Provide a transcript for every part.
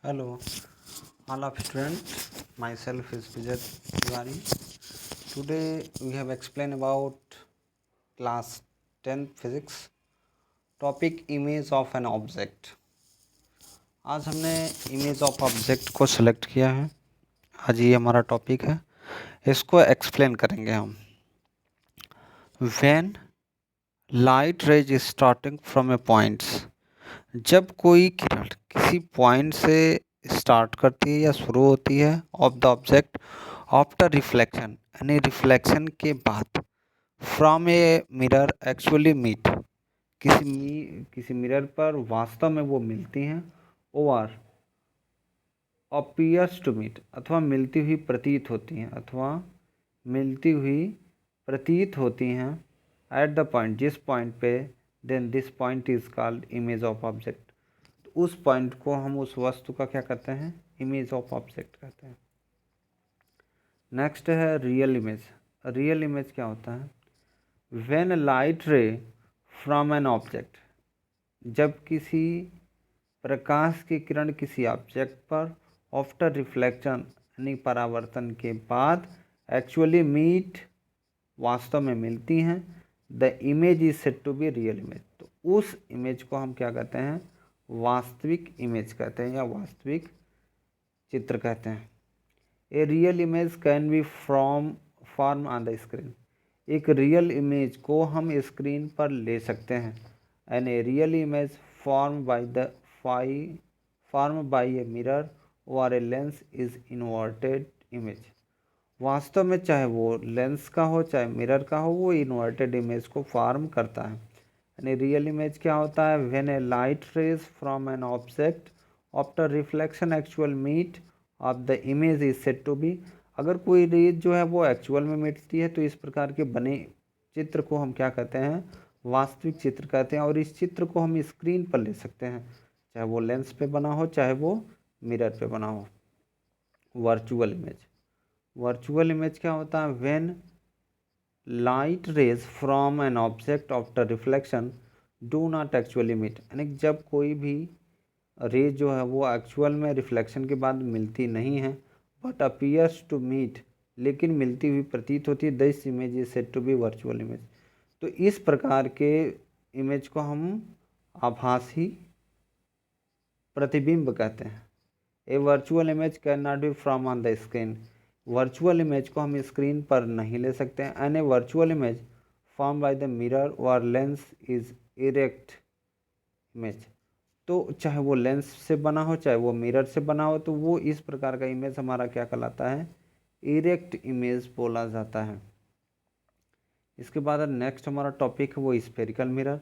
Hello, all of students. Myself is Vijay Tiwari. Today we have explained about class 10 physics topic image of an object. आज हमने image of object को select किया है। आज ये हमारा टॉपिक है, इसको एक्सप्लेन करेंगे हम। When light raise starting from A points, जब कोई किरण किसी पॉइंट से स्टार्ट करती है या शुरू होती है of the object after reflection, यानी रिफ्लेक्शन के बाद from a mirror actually meet, किसी मिरर पर वास्तव में वो मिलती हैं, और अपीयर्स टू मीट, अथवा मिलती हुई प्रतीत होती हैं, एट द पॉइंट, जिस पॉइंट पे, then this point is called image of object. तो उस पॉइंट को हम उस वस्तु का क्या कहते हैं? इमेज ऑफ ऑब्जेक्ट कहते हैं। नेक्स्ट है रियल इमेज। रियल इमेज क्या होता है? व्हेन लाइट रे फ्रॉम एन ऑब्जेक्ट, जब किसी प्रकाश की किरण किसी ऑब्जेक्ट पर आफ्टर रिफ्लेक्शन, यानी परावर्तन के बाद, एक्चुअली मीट, वास्तव में मिलती हैं, the image is said to be real image. तो उस इमेज को हम क्या कहते हैं? वास्तविक इमेज कहते हैं या वास्तविक चित्र कहते हैं। A real image can be form on the screen, एक रियल इमेज को हम स्क्रीन पर ले सकते हैं। And a real image form by a mirror और a lens is inverted image. वास्तव में चाहे वो लेंस का हो चाहे मिरर का हो, वो इन्वर्टेड इमेज को फॉर्म करता है। यानी रियल इमेज क्या होता है? When a light rays from an object after reflection actual meet of the image is said to be, अगर कोई रेज जो है वो एक्चुअल में मिटती है तो इस प्रकार के बने चित्र को हम क्या कहते हैं? वास्तविक चित्र कहते हैं। और इस चित्र को हम स्क्रीन पर ले सकते हैं, चाहे वो लेंस पे बना हो चाहे वो मिरर पे बना हो। Virtual image. वर्चुअल इमेज क्या होता है? When light rays from an object after reflection do not actually meet, यानी जब कोई भी रेज जो है वो एक्चुअल में रिफ्लेक्शन के बाद मिलती नहीं है, बट अपीयर्स टू मीट, लेकिन मिलती हुई प्रतीत होती है, this image is said to be virtual image. तो इस प्रकार के इमेज को हम आभासी प्रतिबिंब कहते हैं। A virtual image can not be from on the screen, virtual image को हम स्क्रीन पर नहीं ले सकते हैं। And a virtual image form by the mirror और लेंस इज इरेक्ट इमेज। तो चाहे वो लेंस से बना हो चाहे वो मिरर से बना हो, तो वो इस प्रकार का इमेज हमारा क्या कहलाता है? इरेक्ट इमेज बोला जाता है। इसके बाद नेक्स्ट हमारा टॉपिक है वो स्फेरिकल मिरर।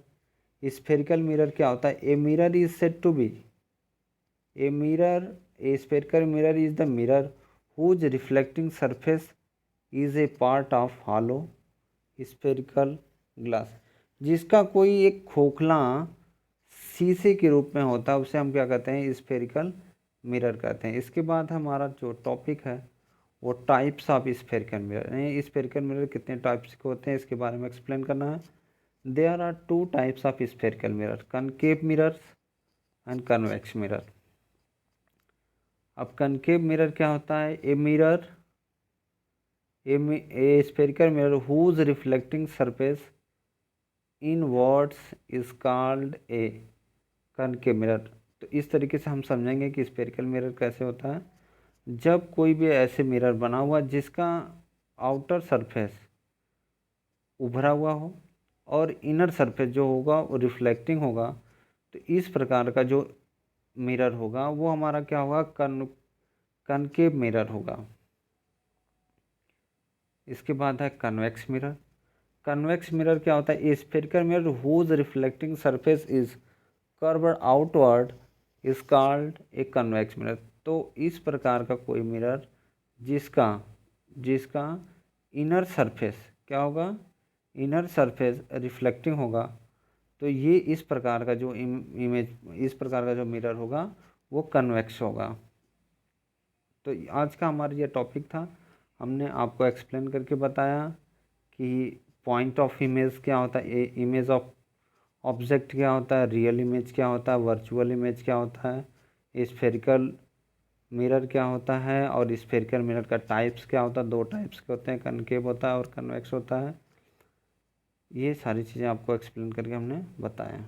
स्फेरिकल मिरर क्या होता है? A mirror is said to be a spherical mirror is the mirror whose reflecting surface is a part of hollow spherical glass, जिसका कोई एक खोखला शीशे के रूप में होता है, उसे हम क्या कहते हैं? स्फेरिकल मिरर कहते हैं। इसके बाद हमारा जो टॉपिक है वो टाइप्स ऑफ स्फेरिकल मिरर, यानी स्फेरिकल मिरर कितने टाइप्स के होते हैं इसके बारे में एक्सप्लेन करना है। There are two types of spherical mirror, concave mirrors and convex mirror. अब कनकेव मिरर क्या होता है? A spherical mirror whose reflecting surface inwards is called a concave mirror. तो इस तरीके से हम समझेंगे कि स्फेरिकल मिरर कैसे होता है। जब कोई भी ऐसे मिरर बना हुआ जिसका आउटर सरफेस उभरा हुआ हो और इनर सरफेस जो होगा वो रिफ्लेक्टिंग होगा, तो इस प्रकार का जो मिरर होगा वो हमारा क्या होगा? कनकेव मिरर होगा। इसके बाद है कन्वेक्स मिरर। कन्वेक्स मिरर क्या होता है? A spherical mirror whose reflecting surface is curved outward is called a convex mirror. तो इस प्रकार का कोई मिरर जिसका जिसका इनर सरफेस क्या होगा? इनर सरफेस रिफ्लेक्टिंग होगा, तो ये इस प्रकार का जो इस प्रकार का जो मिरर होगा वो कन्वेक्स होगा। तो आज का हमारा ये टॉपिक था, हमने आपको एक्सप्लेन करके बताया कि पॉइंट ऑफ इमेज क्या होता है, इमेज ऑफ ऑब्जेक्ट क्या होता है, रियल इमेज क्या होता है, वर्चुअल इमेज क्या होता है, स्फेरिकल मिरर क्या होता है और स्फेरिकल मिरर का टाइप्स क्या होता है, दो टाइप्स के होते हैं, कनकेव होता है और कन्वेक्स होता है। ये सारी चीज़ें आपको एक्सप्लेन करके हमने बताया।